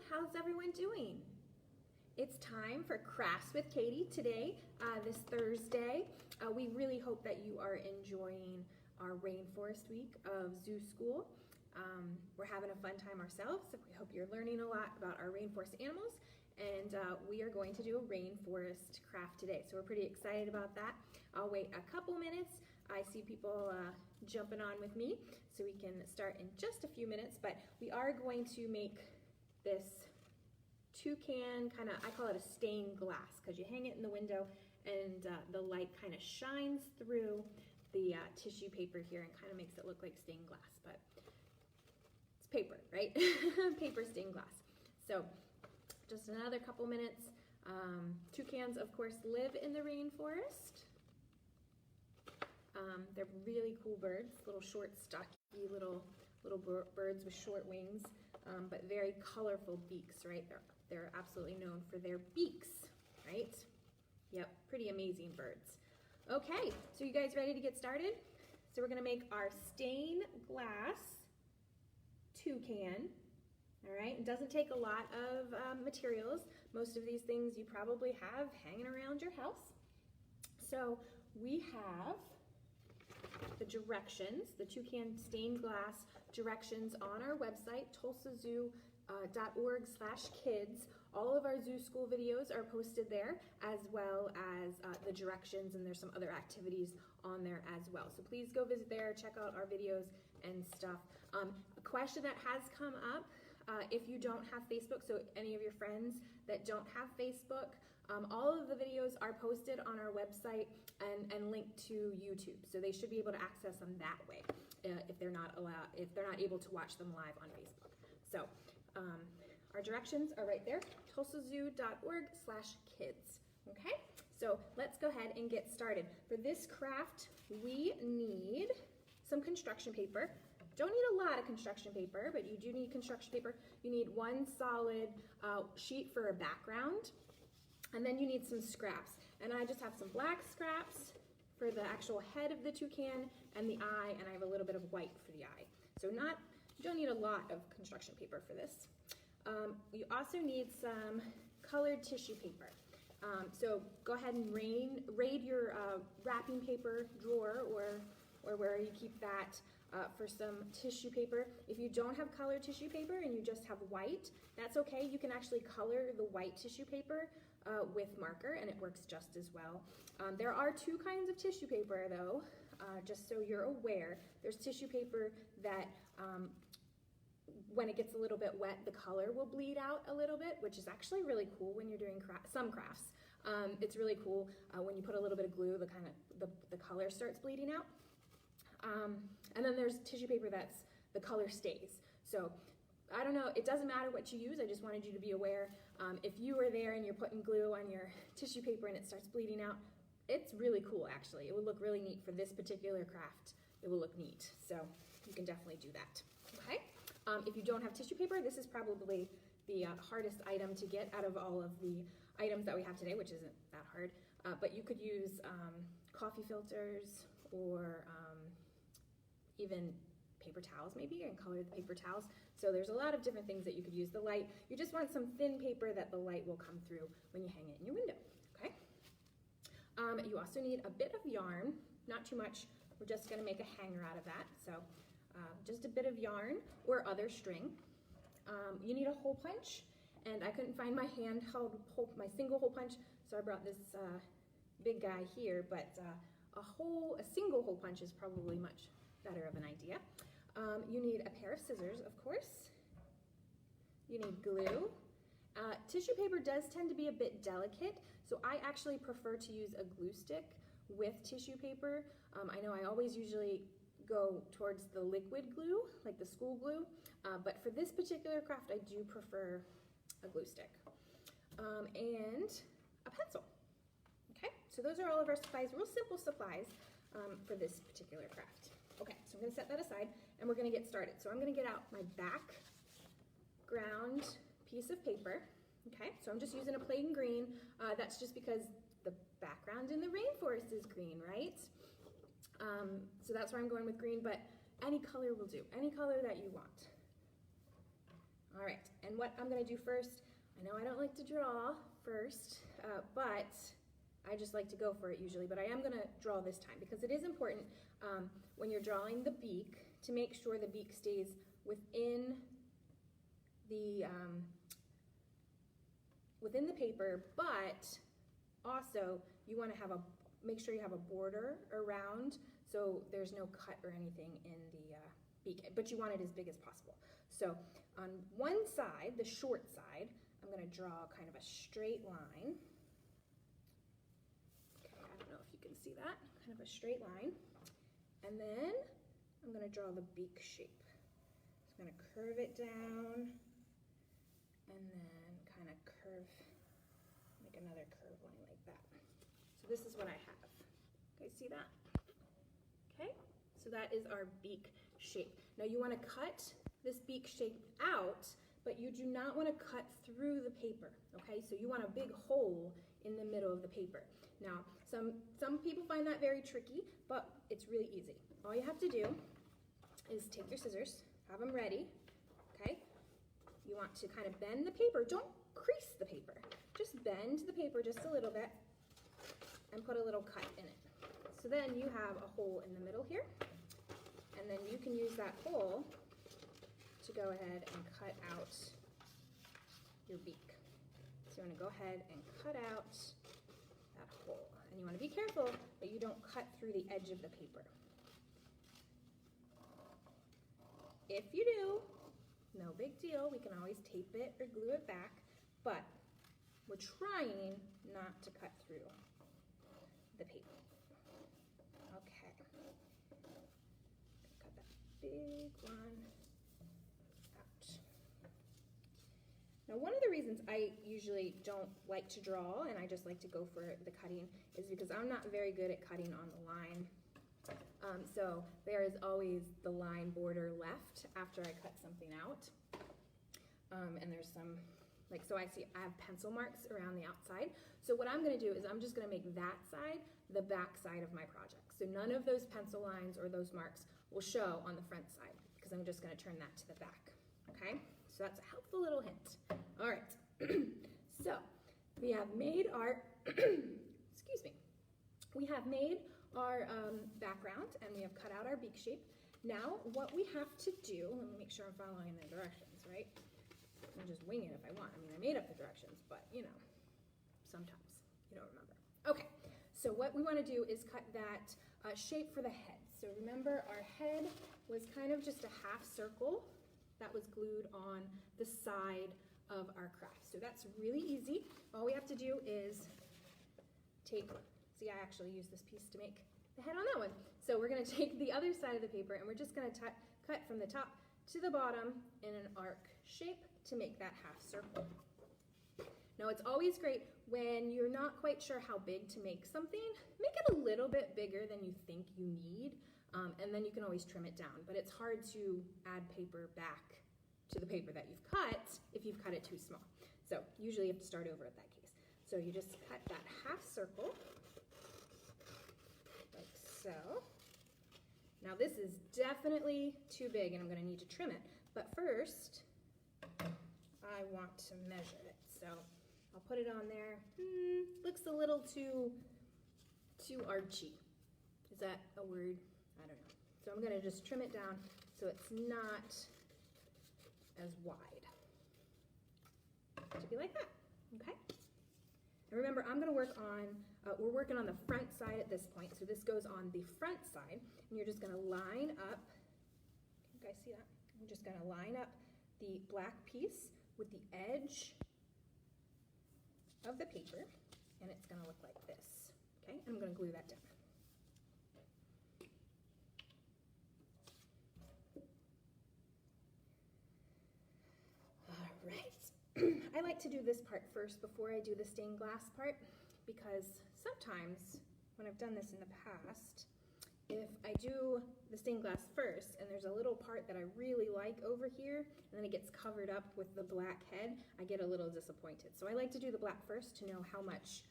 how's everyone doing? It's time for Crafts with Katie today, this Thursday. We really hope that you are enjoying our Rainforest week of zoo school. We're having a fun time ourselves. We hope you're learning a lot about our rainforest animals, and we are going to do a rainforest craft today. So we're pretty excited about that. I'll wait a couple minutes. I see people jumping on with me, so we can start in just a few minutes, but we are going to make this toucan, I call it a stained glass, because you hang it in the window and the light kind of shines through the tissue paper here and kind of makes it look like stained glass, but it's paper, right? Paper stained glass. So just another couple minutes. Toucans, of course, live in the rainforest. They're really cool birds, little short, stocky, little birds with short wings, but very colorful beaks, right? They're absolutely known for their beaks, right? Yep, pretty amazing birds. Okay, so you guys ready to get started? So we're gonna make our stained glass toucan. All right, it doesn't take a lot of materials. Most of these things you probably have hanging around your house. So we have the directions, the toucan stained glass directions on our website, tulsazoo.org/kids. All of our zoo school videos are posted there, as well as the directions, and there's some other activities on there as well. So please go visit there, check out our videos and stuff. A question that has come up, if you don't have Facebook, so any of your friends that don't have Facebook, all of the videos are posted on our website and linked to YouTube. So they should be able to access them that way if they're not able to watch them live on Facebook. So our directions are right there, tulsazoo.org/kids. Okay, so let's go ahead and get started. For this craft, we need some construction paper. Don't need a lot of construction paper, but you do need construction paper. You need one solid sheet for a background, and then you need some scraps. And I just have some black scraps for the actual head of the toucan and the eye, and I have a little bit of white for the eye. So you don't need a lot of construction paper for this. You also need some colored tissue paper. So go ahead and raid your wrapping paper drawer or where you keep that for some tissue paper. If you don't have colored tissue paper and you just have white, that's okay. You can actually color the white tissue paper with marker, and it works just as well. There are two kinds of tissue paper, though, just so you're aware. There's tissue paper that when it gets a little bit wet, the color will bleed out a little bit, which is actually really cool when you're doing some crafts. It's really cool when you put a little bit of glue, the color starts bleeding out. And then there's tissue paper that's the color stays. So I don't know, it doesn't matter what you use. I just wanted you to be aware. If you are there and you're putting glue on your tissue paper and it starts bleeding out, it's really cool, actually. It would look really neat for this particular craft. It will look neat. So you can definitely do that. Okay. If you don't have tissue paper, this is probably the hardest item to get out of all of the items that we have today, which isn't that hard. But you could use coffee filters or even paper towels maybe, and color the paper towels. So there's a lot of different things that you could use. The light, you just want some thin paper that the light will come through when you hang it in your window, okay? You also need a bit of yarn, not too much. We're just gonna make a hanger out of that. So just a bit of yarn or other string. You need a hole punch, and I couldn't find my my single hole punch, so I brought this big guy here, but a single hole punch is probably much better of an idea. You need a pair of scissors, of course. You need glue. Tissue paper does tend to be a bit delicate, so I actually prefer to use a glue stick with tissue paper. I know I always usually go towards the liquid glue, like the school glue, but for this particular craft, I do prefer a glue stick. And a pencil. Okay, so those are all of our supplies, real simple supplies for this particular craft. Okay, so I'm gonna set that aside and we're gonna get started. So I'm gonna get out my background piece of paper. Okay, so I'm just using a plain green. That's just because the background in the rainforest is green, right? So that's where I'm going with green, but any color will do, any color that you want. All right, and what I'm gonna do first, I know I don't like to draw first, but I just like to go for it usually, but I am gonna draw this time because it is important when you're drawing the beak to make sure the beak stays within the paper, but also you want to make sure you have a border around so there's no cut or anything in the beak, but you want it as big as possible. So on one side, the short side, I'm going to draw kind of a straight line. Okay, I don't know if you can see that, kind of a straight line. And then I'm going to draw the beak shape. So I'm going to curve it down and then kind of curve, make another curve line like that. So this is what I have. Okay, see that? Okay, so that is our beak shape. Now you want to cut this beak shape out, but you do not want to cut through the paper, okay? So you want a big hole in the middle of the paper. Now, some people find that very tricky, but it's really easy. All you have to do is take your scissors, have them ready, okay? You want to kind of bend the paper. Don't crease the paper. Just bend the paper just a little bit and put a little cut in it. So then you have a hole in the middle here, and then you can use that hole to go ahead and cut out your beak. So you want to go ahead and cut out that hole. And you want to be careful that you don't cut through the edge of the paper. If you do, no big deal. We can always tape it or glue it back, but we're trying not to cut through the paper. Okay. Cut that big one out. Now, one of the reasons I usually don't like to draw and I just like to go for the cutting is because I'm not very good at cutting on the line. So there is always the line border left after I cut something out. And there's some, like, so I have pencil marks around the outside. So what I'm gonna do is I'm just gonna make that side the back side of my project. So none of those pencil lines or those marks will show on the front side because I'm just gonna turn that to the back, okay? So that's a helpful little hint. All right, so we have made our, excuse me, we have made our background and we have cut out our beak shape. Now what we have to do, let me make sure I'm following the directions, right? I can just wing it if I want. I mean, I made up the directions, but you know, sometimes you don't remember. Okay, so what we want to do is cut that shape for the head. So remember our head was kind of just a half circle that was glued on the side of our craft. So that's really easy. All we have to do is take, see, I actually used this piece to make the head on that one. So we're going to take the other side of the paper and we're just going to cut from the top to the bottom in an arc shape to make that half circle. Now it's always great when you're not quite sure how big to make something, make it a little bit bigger than you think you need, and then you can always trim it down. But it's hard to add paper back to the paper that you've cut if you've cut it too small. So usually you have to start over at that case. So you just cut that half circle, like so. Now this is definitely too big and I'm gonna need to trim it. But first, I want to measure it. So I'll put it on there. Looks a little too archy. Is that a word? I don't know. So I'm gonna just trim it down so it's not as wide. It should be like that, okay? And remember, I'm gonna work on, we're working on the front side at this point. So this goes on the front side and you're just gonna line up, can you guys see that? I'm just gonna line up the black piece with the edge of the paper, and it's gonna look like this, okay? And I'm gonna glue that down. All right, I like to do this part first before I do the stained glass part, because sometimes when I've done this in the past, if I do the stained glass first and there's a little part that I really like over here and then it gets covered up with the black head, I get a little disappointed. So I like to do the black first to know how much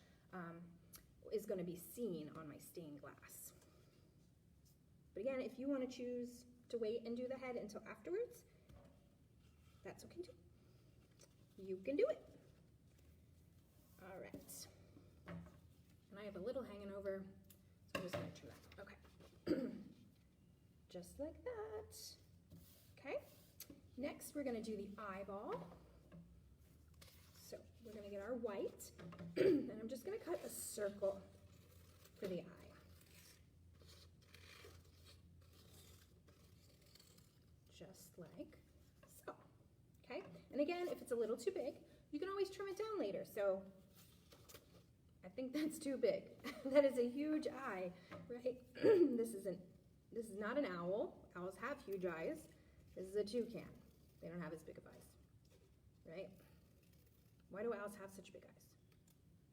is going to be seen on my stained glass. But again, if you want to choose to wait and do the head until afterwards, that's okay too. You can do it. All right. And I have a little hanging over, so I'm just gonna trim that. Okay. Just like that. Okay. Next, we're gonna do the eyeball. So we're gonna get our white, and I'm just gonna cut a circle for the eye. Just like so. Okay, and again, if it's a little too big, you can always trim it down later. So I think that's too big. That is a huge eye, right? This is not an owl. Owls have huge eyes. This is a toucan. They don't have as big of eyes, right? Why do owls have such big eyes?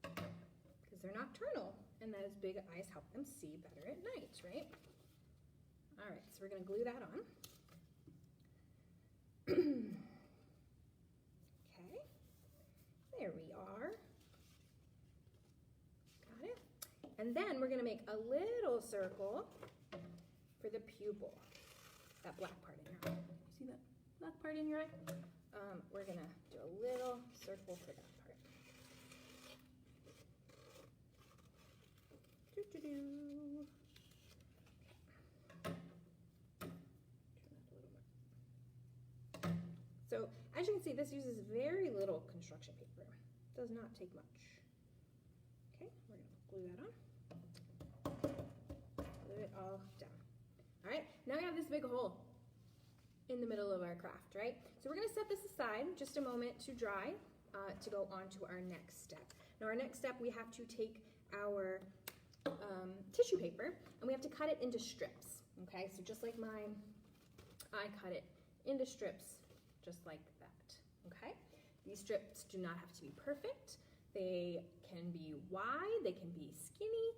Because they're nocturnal, and those big eyes help them see better at night, right? All right, so we're gonna glue that on. Okay, there we are. Got it. And then we're gonna make a little circle for the pupil, that black part in your eye. You see that black part in your eye? We're gonna do a little circle for that part. Doo-doo-doo. So as you can see, this uses very little construction paper. It does not take much. Okay, we're gonna glue that on. Glue it all down. All right, now we have this big hole in the middle of our craft, right? So we're gonna set this aside just a moment to dry to go on to our next step. Now our next step, we have to take our tissue paper and we have to cut it into strips, okay? So just like mine, I cut it into strips just like that, okay? These strips do not have to be perfect. They can be wide, they can be skinny,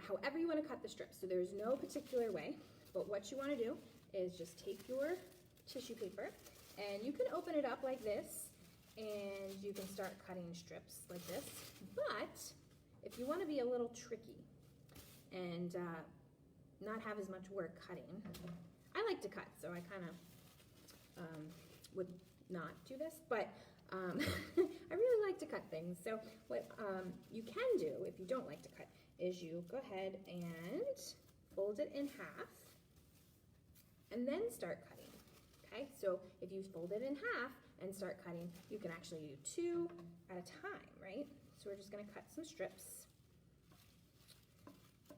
however you wanna cut the strips. So there's no particular way, but what you wanna do is just take your tissue paper and you can open it up like this and you can start cutting strips like this. But if you wanna be a little tricky and not have as much work cutting, I like to cut, so I kinda would not do this, but I really like to cut things. So what you can do if you don't like to cut is you go ahead and fold it in half and then start cutting, okay? So if you fold it in half and start cutting, you can actually do 2 at a time, right? So we're just gonna cut some strips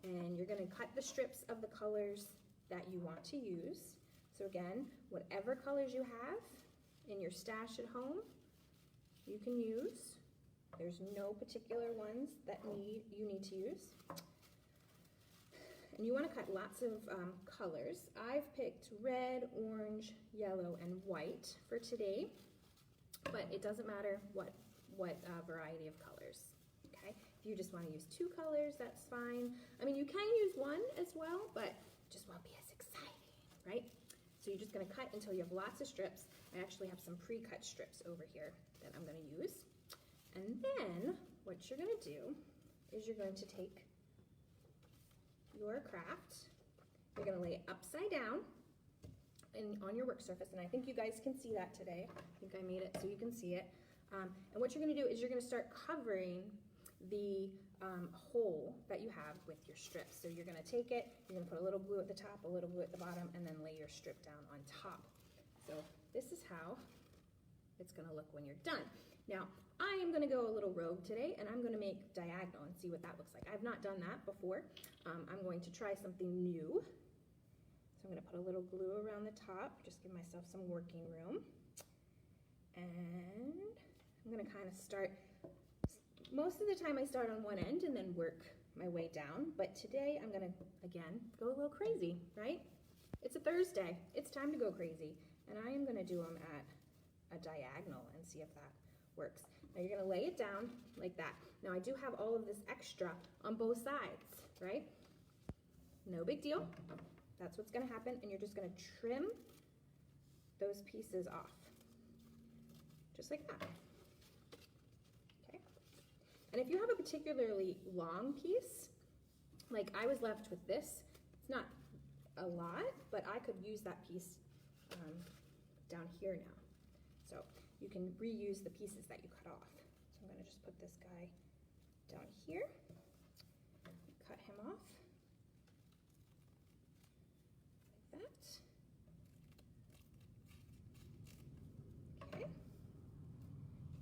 and you're gonna cut the strips of the colors that you want to use. So again, whatever colors you have in your stash at home, you can use. There's no particular ones that you need to use. And you want to cut lots of colors. I've picked red, orange, yellow, and white for today, but it doesn't matter what variety of colors, okay? If you just want to use 2 colors, that's fine. I mean, you can use 1 as well, but it just won't be as exciting, right? So you're just gonna cut until you have lots of strips. I actually have some pre-cut strips over here that I'm gonna use. And then what you're gonna do is you're going to take your craft, you're gonna lay it upside down on your work surface, and I think you guys can see that today. I think I made it so you can see it. And what you're gonna do is you're gonna start covering the hole that you have with your strips. So you're gonna take it, you're gonna put a little glue at the top, a little glue at the bottom, and then lay your strip down on top. So this is how it's gonna look when you're done. Now, I am gonna go a little rogue today, and I'm gonna make diagonal and see what that looks like. I've not done that before. I'm going to try something new. So I'm gonna put a little glue around the top, just give myself some working room. And I'm gonna kind of start, most of the time I start on one end and then work my way down, but today I'm gonna, again, go a little crazy, right? It's a Thursday, it's time to go crazy, and I am gonna do them at a diagonal and see if that works. Now you're gonna lay it down like that. Now I do have all of this extra on both sides, right? No big deal. That's what's gonna happen, and you're just gonna trim those pieces off, just like that. Okay. And if you have a particularly long piece, like I was left with this, it's not a lot, but I could use that piece down here now. So you can reuse the pieces that you cut off. So I'm going to just put this guy down here, cut him off like that. Okay.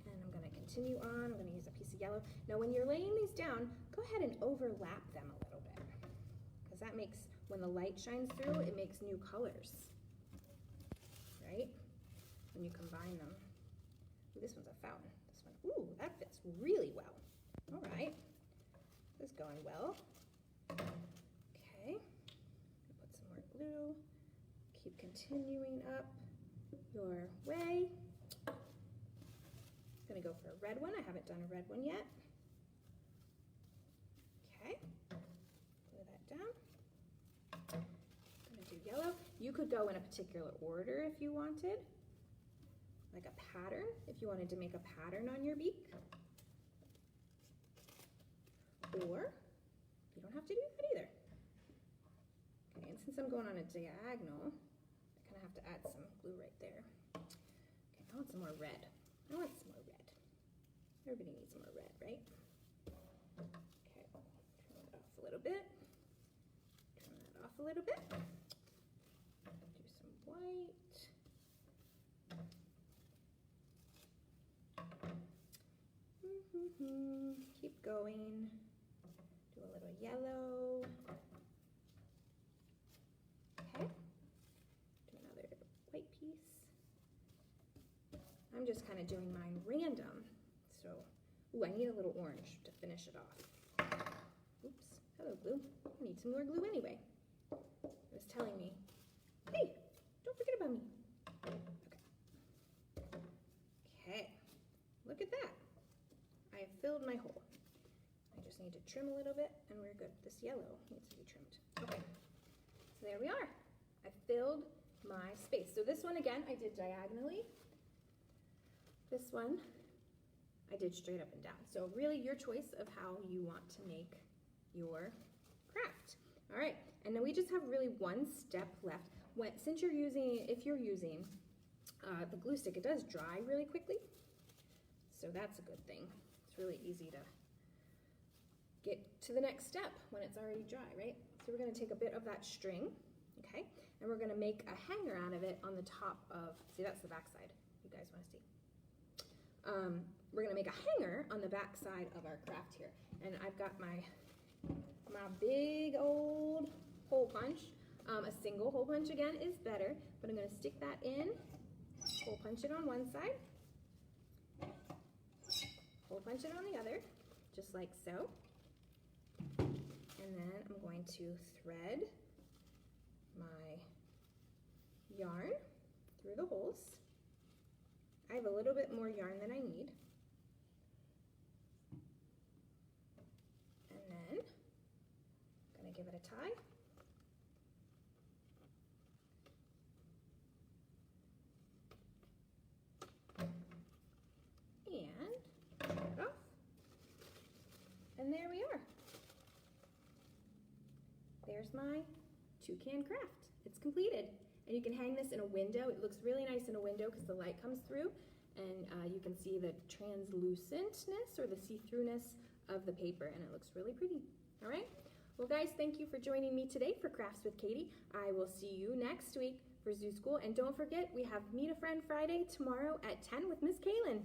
And I'm going to continue on. I'm going to use a piece of yellow. Now when you're laying these down, go ahead and overlap them a little bit, because that makes, when the light shines through, it makes new colors, right? When you combine them. Ooh, this one's a fountain. This one, ooh, that fits really well. All right, this is going well. Okay, put some more glue. Keep continuing up your way. I'm gonna go for a red one. I haven't done a red one yet. Okay, glue that down. I'm gonna do yellow. You could go in a particular order if you wanted, like a pattern, if you wanted to make a pattern on your beak. Or you don't have to do that either. Okay, and since I'm going on a diagonal, I kind of have to add some glue right there. Okay, I want some more red. I want some more red. Everybody needs some more red, right? Okay, turn that off a little bit. Turn that off a little bit. Do some white. Keep going. Do a little yellow. Okay. Do another white piece. I'm just kind of doing mine random. So, ooh, I need a little orange to finish it off. Oops. Hello, glue. I need some more glue anyway. It was telling me, hey, don't forget about me. Okay. Okay. Look at that. I have filled my hole. I just need to trim a little bit and we're good. This yellow needs to be trimmed. Okay, so there we are. I filled my space. So this one again, I did diagonally. This one, I did straight up and down. So really your choice of how you want to make your craft. All right, and then we just have really one step left. Since you're using, if you're using the glue stick, it does dry really quickly. So that's a good thing. It's really easy to get to the next step when it's already dry, right? So we're going to take a bit of that string, okay, and we're going to make a hanger out of it on the top of, see, that's the back side. You guys want to see? We're going to make a hanger on the back side of our craft here. And I've got my big old hole punch. A single hole punch again is better, but I'm going to stick that in, hole punch it on one side, hole punch it on the other, just like so. And then I'm going to thread my yarn through the holes. I have a little bit more yarn than I need. And then I'm going to give it a tie. And turn it off. And there we are. There's my toucan craft. It's completed. And you can hang this in a window. It looks really nice in a window because the light comes through and you can see the translucentness or the see-throughness of the paper, and it looks really pretty. All right? Well, guys, thank you for joining me today for Crafts with Katie. I will see you next week for Zoo School. And don't forget, we have Meet a Friend Friday tomorrow at 10 with Miss Kaylin.